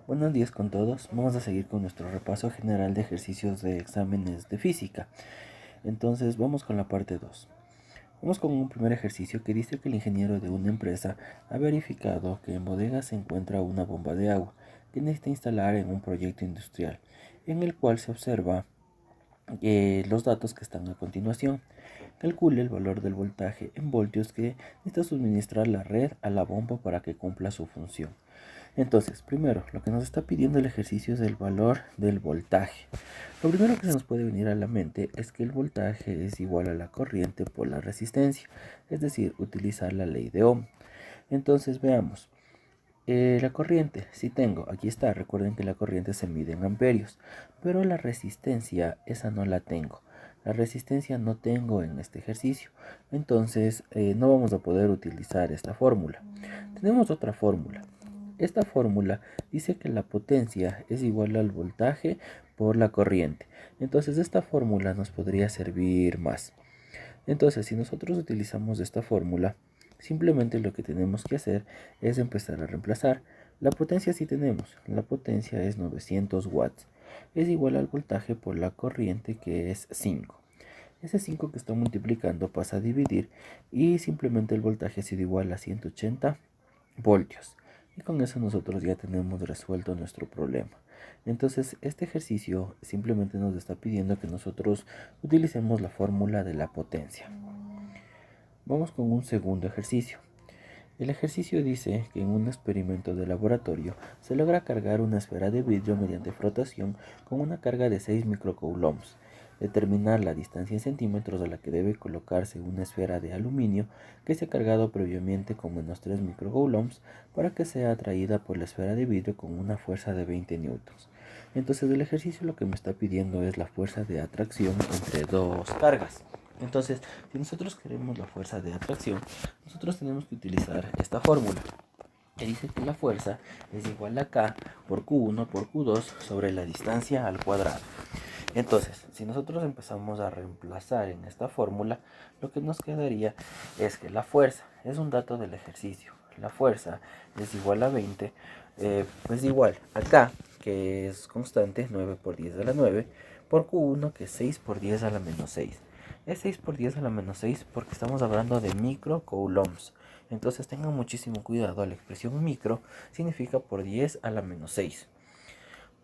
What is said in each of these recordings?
Buenos días con todos. Vamos a seguir con nuestro repaso general de ejercicios de exámenes de física. Entonces vamos con la parte 2. Vamos con un primer ejercicio que dice que el ingeniero de una empresa ha verificado que en bodega se encuentra una bomba de agua que necesita instalar en un proyecto industrial, en el cual se observa los datos que están a continuación. Calcule el valor del voltaje en voltios que necesita suministrar la red a la bomba para que cumpla su función. Entonces, primero, lo que nos está pidiendo el ejercicio es el valor del voltaje. Lo primero que se nos puede venir a la mente es que el voltaje es igual a la corriente por la resistencia, es decir, utilizar la ley de Ohm. Entonces, veamos. La corriente, sí tengo, aquí está, recuerden que la corriente se mide en amperios, pero la resistencia, esa no la tengo. La resistencia no tengo en este ejercicio, entonces no vamos a poder utilizar esta fórmula. Tenemos otra fórmula. Esta fórmula dice que la potencia es igual al voltaje por la corriente. Entonces esta fórmula nos podría servir más. Entonces si nosotros utilizamos esta fórmula, simplemente lo que tenemos que hacer es empezar a reemplazar. La potencia sí tenemos. La potencia es 900 watts. Es igual al voltaje por la corriente que es 5. Ese 5 que está multiplicando pasa a dividir y simplemente el voltaje ha sido igual a 180 voltios. Y con eso nosotros ya tenemos resuelto nuestro problema. Entonces este ejercicio simplemente nos está pidiendo que nosotros utilicemos la fórmula de la potencia. Vamos con un segundo ejercicio. El ejercicio dice que en un experimento de laboratorio se logra cargar una esfera de vidrio mediante frotación con una carga de 6 microcoulombs. Determinar la distancia en centímetros a la que debe colocarse una esfera de aluminio que se ha cargado previamente con menos 3 microcoulombs para que sea atraída por la esfera de vidrio con una fuerza de 20 newtons. Entonces el ejercicio lo que me está pidiendo es la fuerza de atracción entre dos cargas. Entonces, si nosotros queremos la fuerza de atracción, nosotros tenemos que utilizar esta fórmula que dice que la fuerza es igual a K por Q1 por Q2 sobre la distancia al cuadrado. Entonces, si nosotros empezamos a reemplazar en esta fórmula, lo que nos quedaría es que la fuerza es un dato del ejercicio. La fuerza es igual a 20, pues igual a K, que es constante, 9 por 10 a la 9, por Q1, que es 6 por 10 a la menos 6. Es 6 por 10 a la menos 6 porque estamos hablando de microcoulombs. Entonces tengan muchísimo cuidado, la expresión micro significa por 10 a la menos 6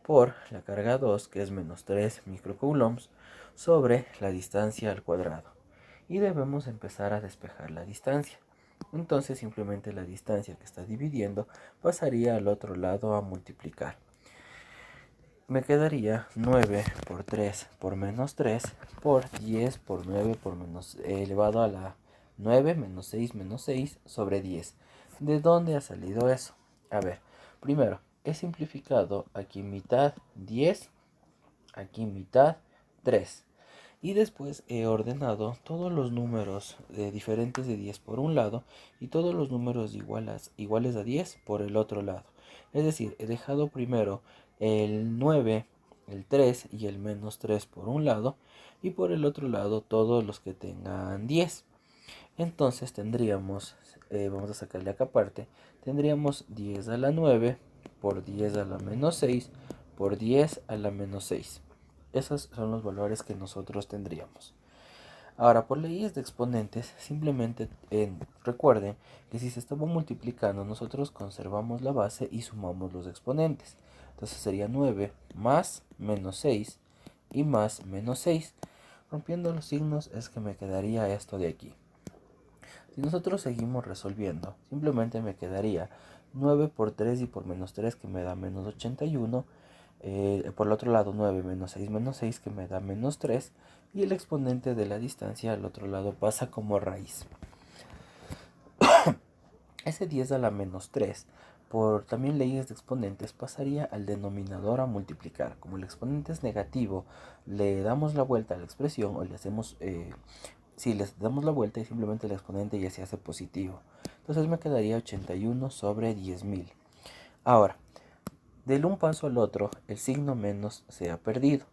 por la carga 2, que es menos 3 microcoulombs, sobre la distancia al cuadrado. Y debemos empezar a despejar la distancia. Entonces simplemente la distancia que está dividiendo pasaría al otro lado a multiplicar. Me quedaría 9 por 3 por menos 3 por 10 por 9 por menos elevado a la 9 menos 6 sobre 10. ¿De dónde ha salido eso? A ver, primero, he simplificado aquí mitad 10, aquí mitad 3. Y después he ordenado todos los números diferentes de 10 por un lado y todos los números iguales a 10 por el otro lado. Es decir, he dejado primero el 9, el 3 y el menos 3 por un lado y por el otro lado todos los que tengan 10. Entonces tendríamos, vamos a sacarle acá aparte, tendríamos 10 a la 9 por 10 a la menos 6 por 10 a la menos 6. Esos son los valores que nosotros tendríamos. Ahora, por leyes de exponentes, simplemente recuerden que si se estaba multiplicando, nosotros conservamos la base y sumamos los exponentes. Entonces sería 9 más menos 6 y más menos 6. Rompiendo los signos es que me quedaría esto de aquí. Si nosotros seguimos resolviendo, simplemente me quedaría 9 por 3 y por menos 3 que me da menos 81. Por el otro lado 9 menos 6 que me da menos 3. Y el exponente de la distancia al otro lado pasa como raíz. Ese 10 a la menos 3, por también leyes de exponentes, pasaría al denominador a multiplicar. Como el exponente es negativo, le damos la vuelta a la expresión o le hacemos... si les damos la vuelta y simplemente el exponente ya se hace positivo. Entonces me quedaría 81 sobre 10.000. Ahora, del un paso al otro, el signo menos se ha perdido.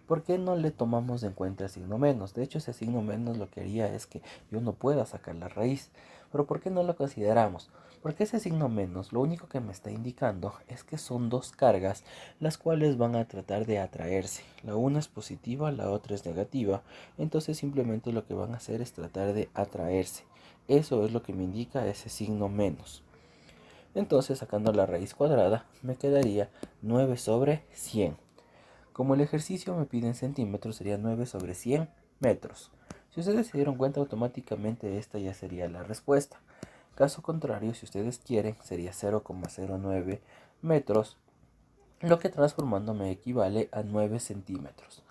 ¿Por qué no le tomamos en cuenta el signo menos? De hecho, ese signo menos lo que haría es que yo no pueda sacar la raíz. Pero ¿por qué no lo consideramos? Porque ese signo menos lo único que me está indicando es que son dos cargas las cuales van a tratar de atraerse. La una es positiva, la otra es negativa. Entonces simplemente lo que van a hacer es tratar de atraerse. Eso es lo que me indica ese signo menos. Entonces sacando la raíz cuadrada me quedaría 9 sobre 100. Como el ejercicio me pide en centímetros, sería 9 sobre 100 metros. Si ustedes se dieron cuenta, automáticamente esta ya sería la respuesta. Caso contrario, si ustedes quieren, sería 0,09 metros, lo que transformando me equivale a 9 centímetros.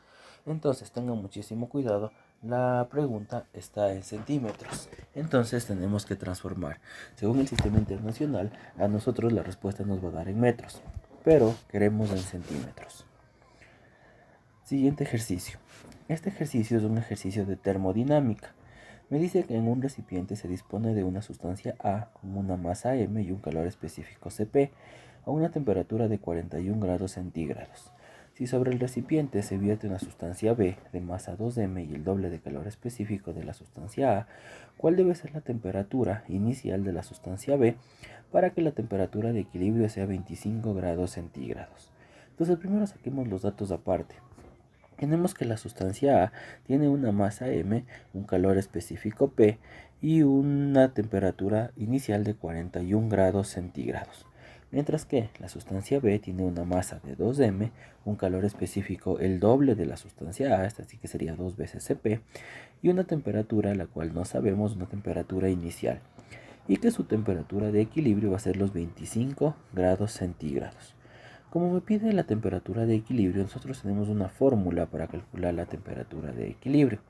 Entonces tengan muchísimo cuidado, la pregunta está en centímetros. Entonces tenemos que transformar. Según el sistema internacional, a nosotros la respuesta nos va a dar en metros, pero queremos en centímetros. Siguiente ejercicio. Este ejercicio es un ejercicio de termodinámica. Me dice que en un recipiente se dispone de una sustancia A con una masa M y un calor específico Cp a una temperatura de 41 grados centígrados. Si sobre el recipiente se vierte una sustancia B de masa 2M y el doble de calor específico de la sustancia A, ¿cuál debe ser la temperatura inicial de la sustancia B para que la temperatura de equilibrio sea 25 grados centígrados? Entonces primero saquemos los datos aparte. Tenemos que la sustancia A tiene una masa M, un calor específico P y una temperatura inicial de 41 grados centígrados. Mientras que la sustancia B tiene una masa de 2M, un calor específico el doble de la sustancia A, esta sí que sería 2 veces Cp, y una temperatura la cual no sabemos, una temperatura inicial, y que su temperatura de equilibrio va a ser los 25 grados centígrados. Como me pide la temperatura de equilibrio, nosotros tenemos una fórmula para calcular la temperatura de equilibrio.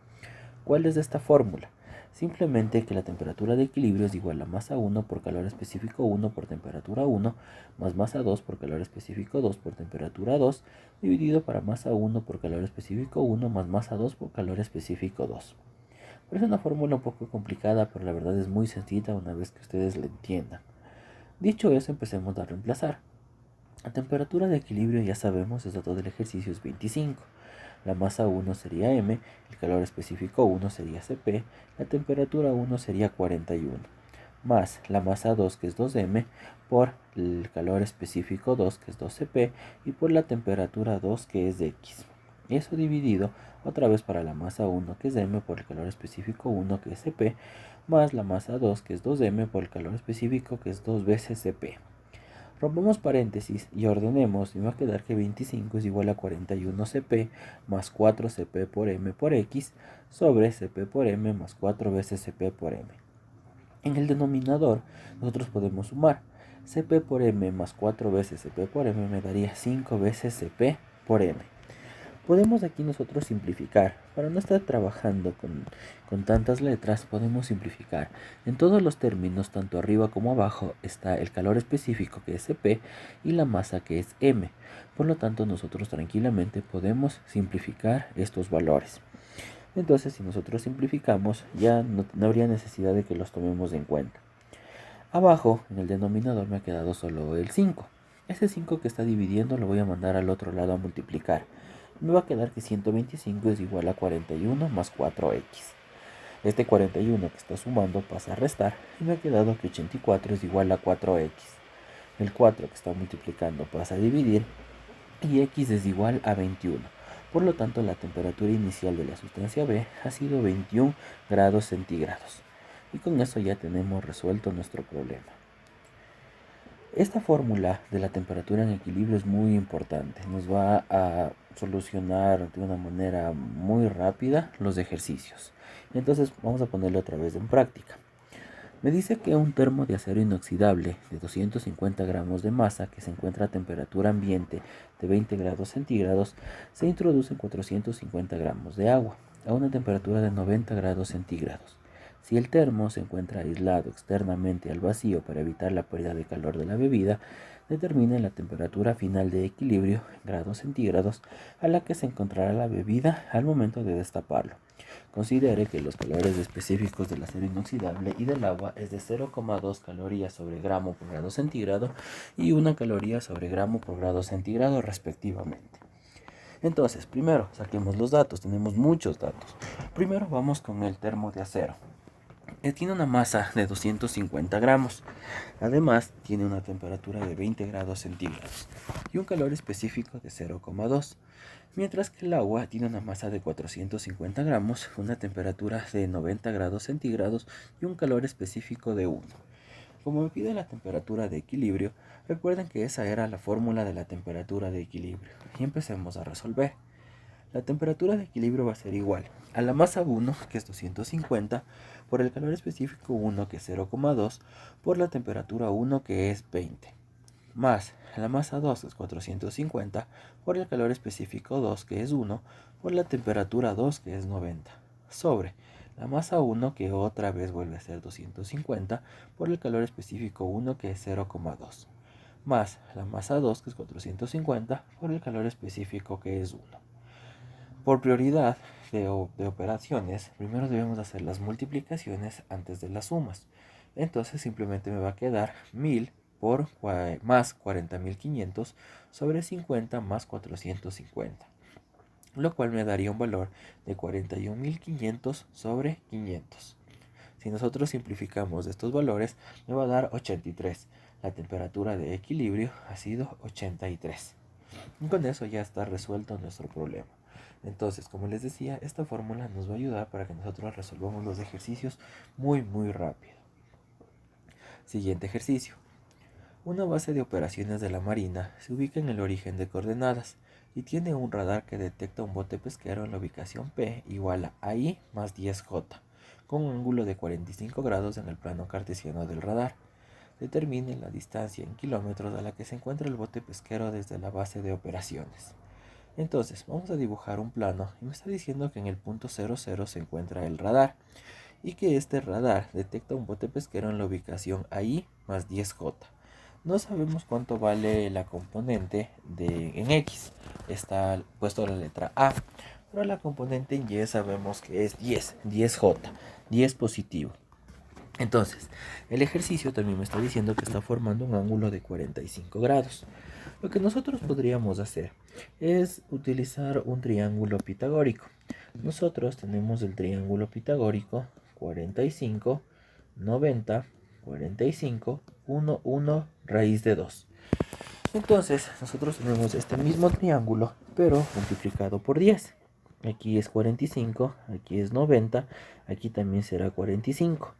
¿Cuál es esta fórmula? Simplemente que la temperatura de equilibrio es igual a masa 1 por calor específico 1 por temperatura 1, más masa 2 por calor específico 2 por temperatura 2, dividido para masa 1 por calor específico 1 más masa 2 por calor específico 2. Pero es una fórmula un poco complicada, pero la verdad es muy sencilla una vez que ustedes la entiendan. Dicho eso, empecemos a reemplazar. La temperatura de equilibrio ya sabemos, el dato del ejercicio es 25. La masa 1 sería M, el calor específico 1 sería Cp, la temperatura 1 sería 41, más la masa 2 que es 2M por el calor específico 2 que es 2Cp y por la temperatura 2 que es X. Eso dividido otra vez para la masa 1 que es M por el calor específico 1 que es Cp, más la masa 2 que es 2M por el calor específico que es 2 veces Cp. Rompamos paréntesis y ordenemos y me va a quedar que 25 es igual a 41 Cp más 4 Cp por M por X sobre Cp por M más 4 veces Cp por M. En el denominador nosotros podemos sumar. Cp por M más 4 veces Cp por M me daría 5 veces Cp por M. Podemos aquí nosotros simplificar. Para no estar trabajando con tantas letras, podemos simplificar. En todos los términos, tanto arriba como abajo, está el calor específico que es Cp y la masa que es M. Por lo tanto, nosotros tranquilamente podemos simplificar estos valores. Entonces, si nosotros simplificamos, ya no habría necesidad de que los tomemos en cuenta. Abajo, en el denominador, me ha quedado solo el 5. Ese 5 que está dividiendo lo voy a mandar al otro lado a multiplicar. Me va a quedar que 125 es igual a 41 más 4x. Este 41 que está sumando pasa a restar y me ha quedado que 84 es igual a 4x. El 4 que está multiplicando pasa a dividir y x es igual a 21. Por lo tanto, la temperatura inicial de la sustancia B ha sido 21 grados centígrados. Y con eso ya tenemos resuelto nuestro problema. Esta fórmula de la temperatura en equilibrio es muy importante. Nos va a solucionar de una manera muy rápida los ejercicios. Entonces vamos a ponerlo otra vez en práctica. Me dice que un termo de acero inoxidable de 250 gramos de masa que se encuentra a temperatura ambiente de 20 grados centígrados se introduce en 450 gramos de agua a una temperatura de 90 grados centígrados. Si el termo se encuentra aislado externamente al vacío para evitar la pérdida de calor de la bebida, determine la temperatura final de equilibrio en grados centígrados a la que se encontrará la bebida al momento de destaparlo. Considere que los calores específicos del acero inoxidable y del agua es de 0,2 calorías sobre gramo por grado centígrado y 1 caloría sobre gramo por grado centígrado respectivamente. Entonces, primero saquemos los datos, tenemos muchos datos. Primero vamos con el termo de acero. Tiene una masa de 250 gramos. Además, tiene una temperatura de 20 grados centígrados y un calor específico de 0,2. Mientras que el agua tiene una masa de 450 gramos, una temperatura de 90 grados centígrados y un calor específico de 1. Como me pide la temperatura de equilibrio, recuerden que esa era la fórmula de la temperatura de equilibrio. Y empecemos a resolver. La temperatura de equilibrio va a ser igual a la masa 1, que es 250, por el calor específico 1, que es 0,2, por la temperatura 1, que es 20, más la masa 2, que es 450, por el calor específico 2, que es 1, por la temperatura 2, que es 90, sobre la masa 1, que otra vez vuelve a ser 250, por el calor específico 1, que es 0,2, más la masa 2, que es 450, por el calor específico, que es 1. Por prioridad de operaciones, primero debemos hacer las multiplicaciones antes de las sumas. Entonces simplemente me va a quedar 1000 por más 40.500 sobre 50 más 450, lo cual me daría un valor de 41.500 sobre 500. Si nosotros simplificamos estos valores, me va a dar 83. La temperatura de equilibrio ha sido 83. Y con eso ya está resuelto nuestro problema. Entonces, como les decía, esta fórmula nos va a ayudar para que nosotros resolvamos los ejercicios muy rápido. Siguiente ejercicio. Una base de operaciones de la Marina se ubica en el origen de coordenadas y tiene un radar que detecta un bote pesquero en la ubicación P igual a I más 10J, con un ángulo de 45 grados en el plano cartesiano del radar. Determine la distancia en kilómetros a la que se encuentra el bote pesquero desde la base de operaciones. Entonces, vamos a dibujar un plano y me está diciendo que en el punto 00 se encuentra el radar y que este radar detecta un bote pesquero en la ubicación AI más 10J. No sabemos cuánto vale la componente en X, está puesto la letra A, pero la componente en Y sabemos que es 10J, 10 positivo. Entonces, el ejercicio también me está diciendo que está formando un ángulo de 45 grados. Lo que nosotros podríamos hacer es utilizar un triángulo pitagórico. Nosotros tenemos el triángulo pitagórico 45, 90, 45, 1, 1, raíz de 2. Entonces, nosotros tenemos este mismo triángulo, pero multiplicado por 10. Aquí es 45, aquí es 90, aquí también será 45.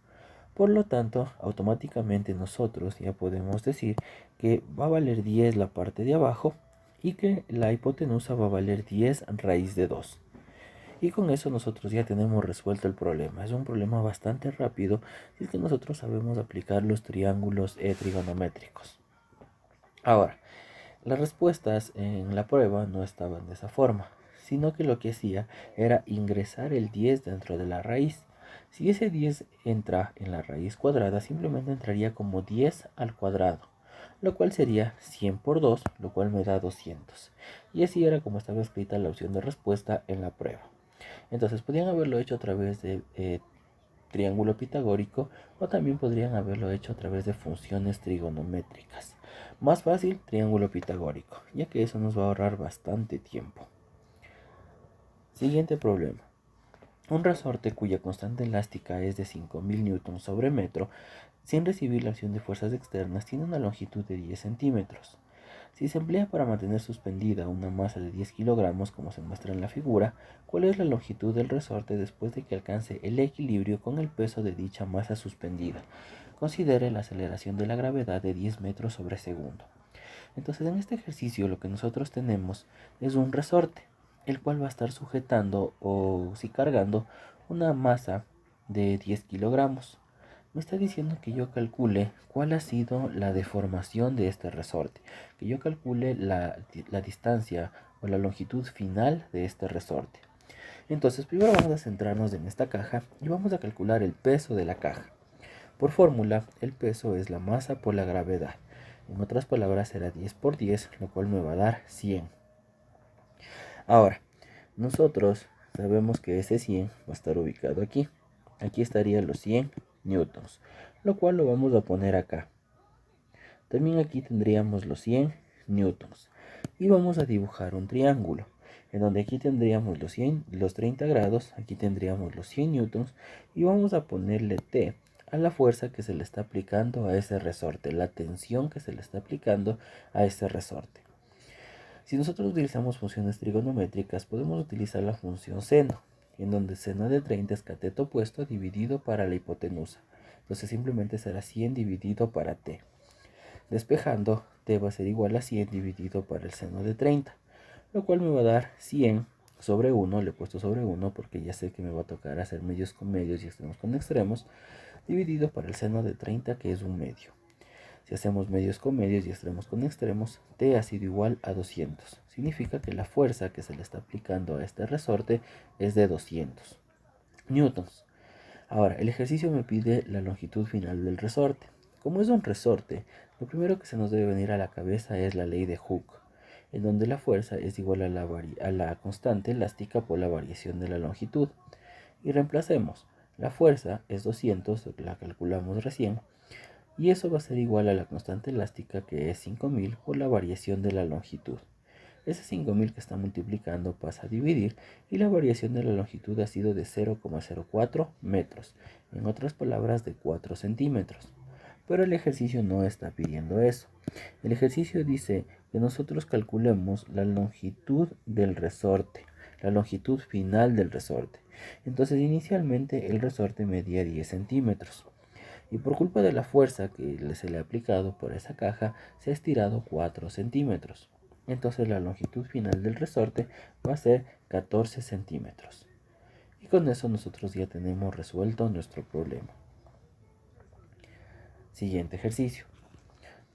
Por lo tanto, automáticamente nosotros ya podemos decir que va a valer 10 la parte de abajo y que la hipotenusa va a valer 10 raíz de 2. Y con eso nosotros ya tenemos resuelto el problema. Es un problema bastante rápido si es que nosotros sabemos aplicar los triángulos trigonométricos. Ahora, las respuestas en la prueba no estaban de esa forma, sino que lo que hacía era ingresar el 10 dentro de la raíz. Si ese 10 entra en la raíz cuadrada, simplemente entraría como 10 al cuadrado, lo cual sería 100 por 2, lo cual me da 200. Y así era como estaba escrita la opción de respuesta en la prueba. Entonces podrían haberlo hecho a través de triángulo pitagórico o también podrían haberlo hecho a través de funciones trigonométricas. Más fácil, triángulo pitagórico, ya que eso nos va a ahorrar bastante tiempo. Siguiente problema. Un resorte cuya constante elástica es de 5000 Newton sobre metro, sin recibir la acción de fuerzas externas, tiene una longitud de 10 centímetros. Si se emplea para mantener suspendida una masa de 10 kilogramos, como se muestra en la figura, ¿cuál es la longitud del resorte después de que alcance el equilibrio con el peso de dicha masa suspendida? Considere la aceleración de la gravedad de 10 metros sobre segundo. Entonces, en este ejercicio lo que nosotros tenemos es un resorte, el cual va a estar sujetando o si cargando una masa de 10 kilogramos. Me está diciendo que yo calcule cuál ha sido la deformación de este resorte, que yo calcule la distancia o la longitud final de este resorte. Entonces, primero vamos a centrarnos en esta caja y vamos a calcular el peso de la caja. Por fórmula, el peso es la masa por la gravedad. En otras palabras, será 10 por 10, lo cual me va a dar 100. Ahora, nosotros sabemos que ese 100 va a estar ubicado aquí. Aquí estarían los 100 newtons, lo cual lo vamos a poner acá. También aquí tendríamos los 100 newtons. Y vamos a dibujar un triángulo. en donde aquí tendríamos los 30 grados, aquí tendríamos los 100 newtons y vamos a ponerle T a la fuerza que se le está aplicando a ese resorte, la tensión que se le está aplicando a ese resorte. Si nosotros utilizamos funciones trigonométricas, podemos utilizar la función seno, en donde seno de 30 es cateto opuesto dividido para la hipotenusa. Entonces simplemente será 100 dividido para t. Despejando, t va a ser igual a 100 dividido para el seno de 30, lo cual me va a dar 100 sobre 1, le he puesto sobre 1 porque ya sé que me va a tocar hacer medios con medios y extremos con extremos, dividido para el seno de 30, que es un medio. Si hacemos medios con medios y extremos con extremos, T ha sido igual a 200. Significa que la fuerza que se le está aplicando a este resorte es de 200 newtons. Ahora, el ejercicio me pide la longitud final del resorte. Como es un resorte, lo primero que se nos debe venir a la cabeza es la ley de Hooke, en donde la fuerza es igual a la constante elástica por la variación de la longitud. Y reemplacemos. La fuerza es 200, la calculamos recién, y eso va a ser igual a la constante elástica, que es 5000 por la variación de la longitud. Ese 5000 que está multiplicando pasa a dividir y la variación de la longitud ha sido de 0,04 metros, en otras palabras de 4 centímetros. Pero el ejercicio no está pidiendo eso. El ejercicio dice que nosotros calculemos la longitud del resorte, la longitud final del resorte. Entonces inicialmente el resorte medía 10 centímetros. Y por culpa de la fuerza que se le ha aplicado por esa caja, se ha estirado 4 centímetros. Entonces la longitud final del resorte va a ser 14 centímetros. Y con eso nosotros ya tenemos resuelto nuestro problema. Siguiente ejercicio.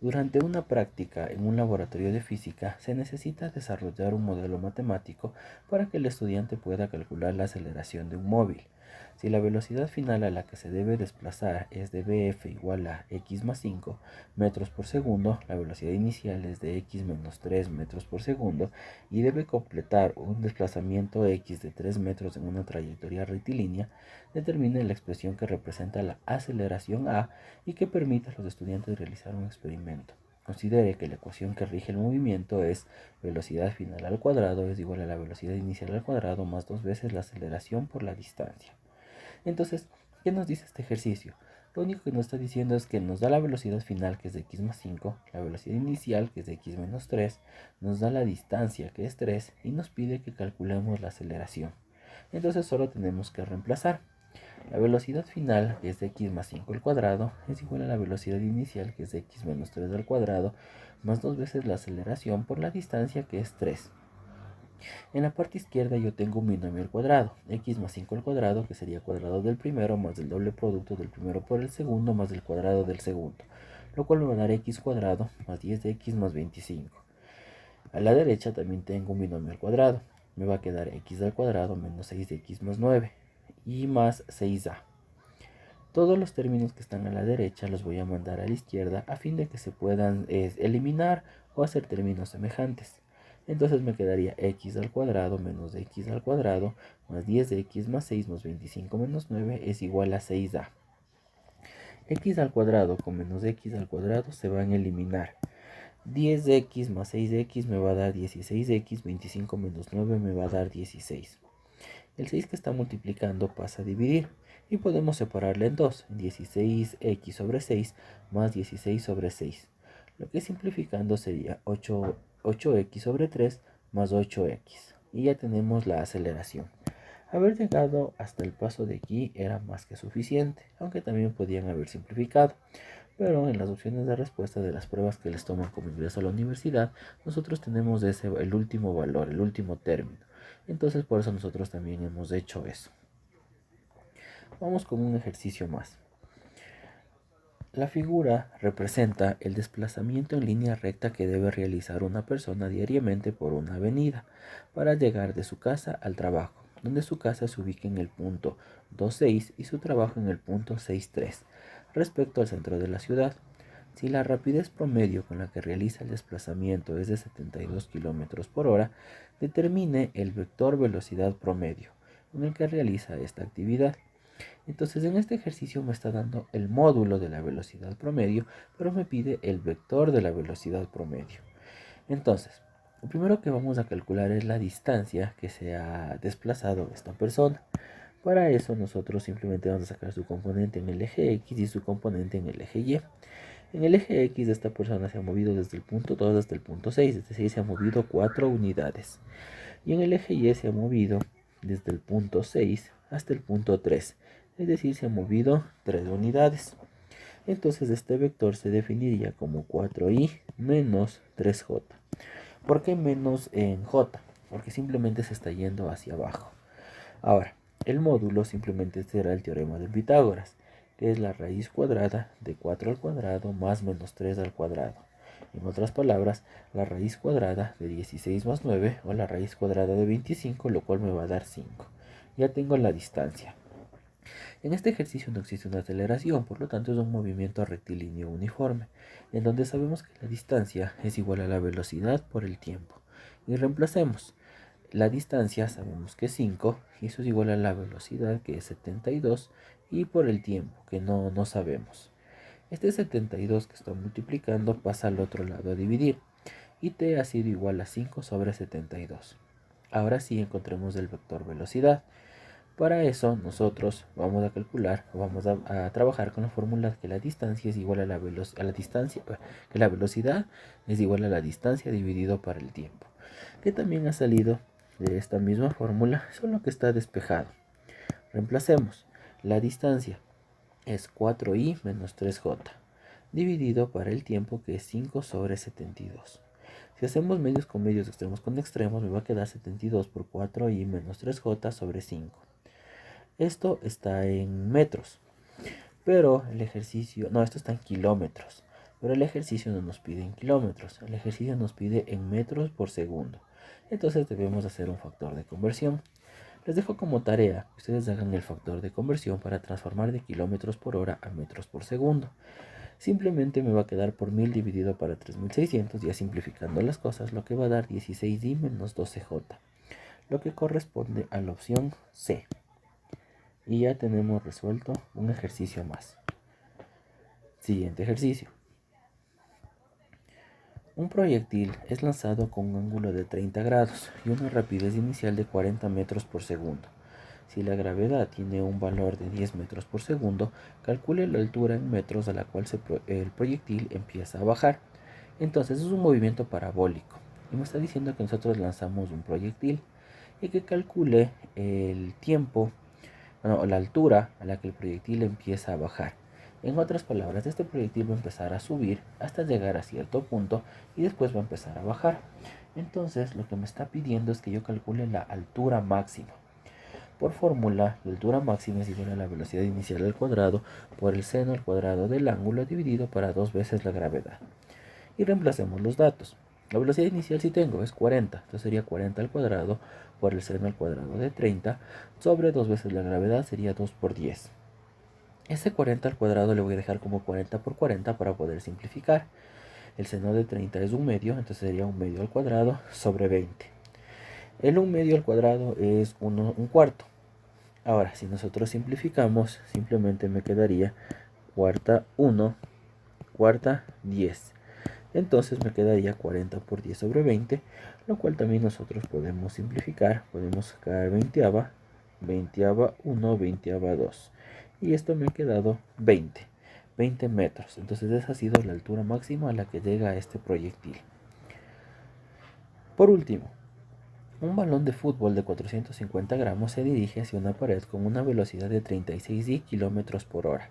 Durante una práctica en un laboratorio de física se necesita desarrollar un modelo matemático para que el estudiante pueda calcular la aceleración de un móvil. Si la velocidad final a la que se debe desplazar es de bf igual a x más 5 metros por segundo, la velocidad inicial es de x menos 3 metros por segundo y debe completar un desplazamiento x de 3 metros en una trayectoria rectilínea, determine la expresión que representa la aceleración a y que permite a los estudiantes realizar un experimento. Considere que la ecuación que rige el movimiento es velocidad final al cuadrado es igual a la velocidad inicial al cuadrado más 2 veces la aceleración por la distancia. Entonces, ¿qué nos dice este ejercicio? Lo único que nos está diciendo es que nos da la velocidad final, que es de x más 5, la velocidad inicial, que es de x menos 3, nos da la distancia, que es 3, y nos pide que calculemos la aceleración. Entonces solo tenemos que reemplazar. La velocidad final, que es de x más 5 al cuadrado, es igual a la velocidad inicial, que es de x menos 3 al cuadrado, más 2 veces la aceleración por la distancia, que es 3. En la parte izquierda yo tengo un binomio al cuadrado, x más 5 al cuadrado, que sería cuadrado del primero más el doble producto del primero por el segundo más el cuadrado del segundo, lo cual me va a dar x cuadrado más 10 de x más 25. A la derecha también tengo un binomio al cuadrado, me va a quedar x al cuadrado menos 6 de x más 9 y más 6a. Todos los términos que están a la derecha los voy a mandar a la izquierda a fin de que se puedan eliminar o hacer términos semejantes. Entonces me quedaría x al cuadrado menos x al cuadrado más 10 de x más 6 más 25 menos 9 es igual a 6a. X al cuadrado con menos x al cuadrado se van a eliminar. 10x más 6x me va a dar 16x, 25 menos 9 me va a dar 16. El 6 que está multiplicando pasa a dividir y podemos separarle en 2, 16x sobre 6 más 16 sobre 6, lo que simplificando sería 8x sobre 3 más 8x, y ya tenemos la aceleración. Haber llegado hasta el paso de aquí era más que suficiente, aunque también podían haber simplificado. Pero en las opciones de respuesta de las pruebas que les toman como ingreso a la universidad, nosotros tenemos el último valor, el último término. Entonces por eso nosotros también hemos hecho eso. Vamos con un ejercicio más. La figura representa el desplazamiento en línea recta que debe realizar una persona diariamente por una avenida para llegar de su casa al trabajo, donde su casa se ubica en el punto 2,6 y su trabajo en el punto 6,3 respecto al centro de la ciudad. Si la rapidez promedio con la que realiza el desplazamiento es de 72 km por hora, determine el vector velocidad promedio con el que realiza esta actividad. Entonces en este ejercicio me está dando el módulo de la velocidad promedio, pero me pide el vector de la velocidad promedio. Entonces, Lo primero que vamos a calcular es la distancia que se ha desplazado esta persona. Para eso nosotros simplemente vamos a sacar su componente en el eje X y su componente en el eje Y. En el eje X esta persona se ha movido desde el punto 2 hasta el punto 6, es decir, se ha movido 4 unidades. Y en el eje Y se ha movido desde el punto 6 hasta el punto 3, es decir, se ha movido 3 unidades. Entonces este vector se definiría como 4i menos 3j. ¿Por qué menos en j? Porque simplemente se está yendo hacia abajo. Ahora, el módulo simplemente será el teorema de Pitágoras, que es la raíz cuadrada de 4 al cuadrado más menos 3 al cuadrado. En otras palabras, la raíz cuadrada de 16 más 9 o la raíz cuadrada de 25, lo cual me va a dar 5. Ya tengo la distancia. En este ejercicio no existe una aceleración, por lo tanto es un movimiento rectilíneo uniforme, en donde sabemos que la distancia es igual a la velocidad por el tiempo. Y reemplacemos. La distancia sabemos que es 5, y eso es igual a la velocidad, que es 72, y por el tiempo, que no sabemos. Este 72 que está multiplicando pasa al otro lado a dividir, y t ha sido igual a 5 sobre 72. Ahora sí encontremos el vector velocidad. Para eso nosotros vamos a calcular, vamos a trabajar con la fórmula que la distancia es igual a la distancia, que la velocidad es igual a la distancia dividido por el tiempo, que también ha salido de esta misma fórmula, solo que está despejado. Reemplacemos. La distancia es 4i menos 3j, dividido para el tiempo, que es 5 sobre 72. Si hacemos medios con medios, extremos con extremos, me va a quedar 72 por 4i menos 3j sobre 5. Esto está en metros, pero el ejercicio, no, esto está en kilómetros, pero el ejercicio no nos pide en kilómetros, el ejercicio nos pide en metros por segundo. Entonces debemos hacer un factor de conversión. Les dejo como tarea que ustedes hagan el factor de conversión para transformar de kilómetros por hora a metros por segundo. Simplemente me va a quedar por 1000 dividido para 3600, ya simplificando las cosas, lo que va a dar 16i menos 12j, lo que corresponde a la opción C. Y ya tenemos resuelto un ejercicio más. Siguiente ejercicio. Un proyectil es lanzado con un ángulo de 30 grados y una rapidez inicial de 40 metros por segundo. Si la gravedad tiene un valor de 10 metros por segundo, calcule la altura en metros a la cual el proyectil empieza a bajar. Entonces es un movimiento parabólico. Y me está diciendo que nosotros lanzamos un proyectil y que calcule el tiempo, la altura a la que el proyectil empieza a bajar. En otras palabras, este proyectil va a empezar a subir hasta llegar a cierto punto y después va a empezar a bajar. Entonces lo que me está pidiendo es que yo calcule la altura máxima. Por fórmula, la altura máxima es igual a la velocidad inicial al cuadrado por el seno al cuadrado del ángulo dividido para 2 veces la gravedad. Y reemplacemos los datos. La velocidad inicial si tengo es 40, entonces sería 40 al cuadrado por el seno al cuadrado de 30 sobre 2 veces la gravedad, sería 2 por 10. Ese 40 al cuadrado le voy a dejar como 40 por 40 para poder simplificar. El seno de 30 es un medio, entonces sería un medio al cuadrado sobre 20. El un medio al cuadrado es un cuarto. Ahora, si nosotros simplificamos, simplemente me quedaría cuarta 1, cuarta 10. Entonces me quedaría 40 por 10 sobre 20, lo cual también nosotros podemos simplificar. Podemos sacar 20ava, 20ava 1, 20ava 2. Y esto me ha quedado 20 metros. Entonces esa ha sido la altura máxima a la que llega este proyectil. Por último, un balón de fútbol de 450 gramos se dirige hacia una pared con una velocidad de 36 km por hora.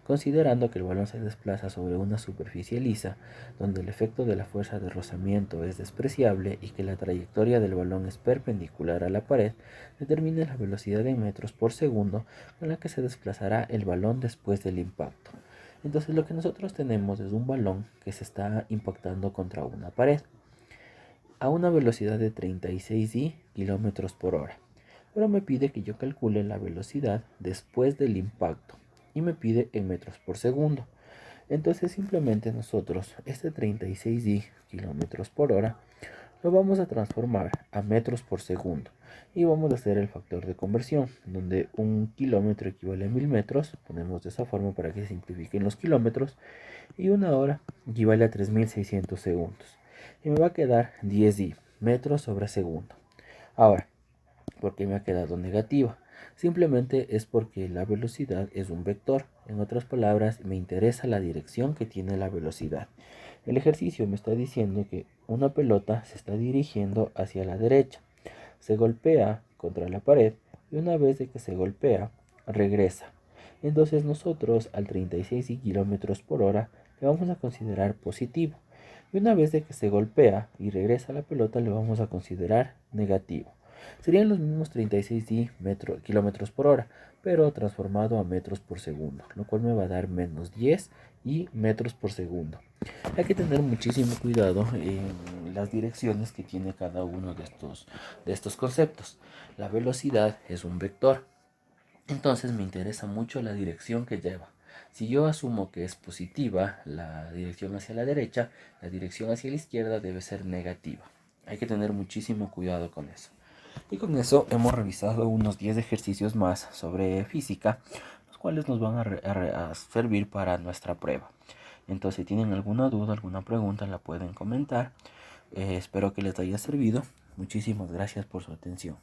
Considerando que el balón se desplaza sobre una superficie lisa, donde el efecto de la fuerza de rozamiento es despreciable y que la trayectoria del balón es perpendicular a la pared, determine la velocidad en metros por segundo con la que se desplazará el balón después del impacto. Entonces lo que nosotros tenemos es un balón que se está impactando contra una pared a una velocidad de 36 km por hora. Pero me pide que yo calcule la velocidad después del impacto y me pide en metros por segundo. Entonces simplemente nosotros este 36 km por hora lo vamos a transformar a metros por segundo y vamos a hacer el factor de conversión, donde un kilómetro equivale a 1000 metros, ponemos de esa forma para que se simplifiquen los kilómetros, y una hora equivale a 3600 segundos y me va a quedar 10i. metros sobre segundo. Ahora, ¿por qué me ha quedado negativa? Simplemente es porque la velocidad es un vector. En otras palabras, me interesa la dirección que tiene la velocidad. El ejercicio me está diciendo que una pelota se está dirigiendo hacia la derecha. Se golpea contra la pared y una vez de que se golpea, regresa. Entonces nosotros al 36 kilómetros por hora le vamos a considerar positivo. Y una vez de que se golpea y regresa la pelota le vamos a considerar negativo. Serían los mismos 36 kilómetros por hora, pero transformado a metros por segundo, lo cual me va a dar menos 10 y metros por segundo. Hay que tener muchísimo cuidado en las direcciones que tiene cada uno de estos conceptos. La velocidad es un vector, entonces me interesa mucho la dirección que lleva. Si yo asumo que es positiva la dirección hacia la derecha, la dirección hacia la izquierda debe ser negativa. Hay que tener muchísimo cuidado con eso. Y con eso hemos revisado unos 10 ejercicios más sobre física, los cuales nos van a servir para nuestra prueba. Entonces, si tienen alguna duda, alguna pregunta, la pueden comentar. Espero que les haya servido. Muchísimas gracias por su atención.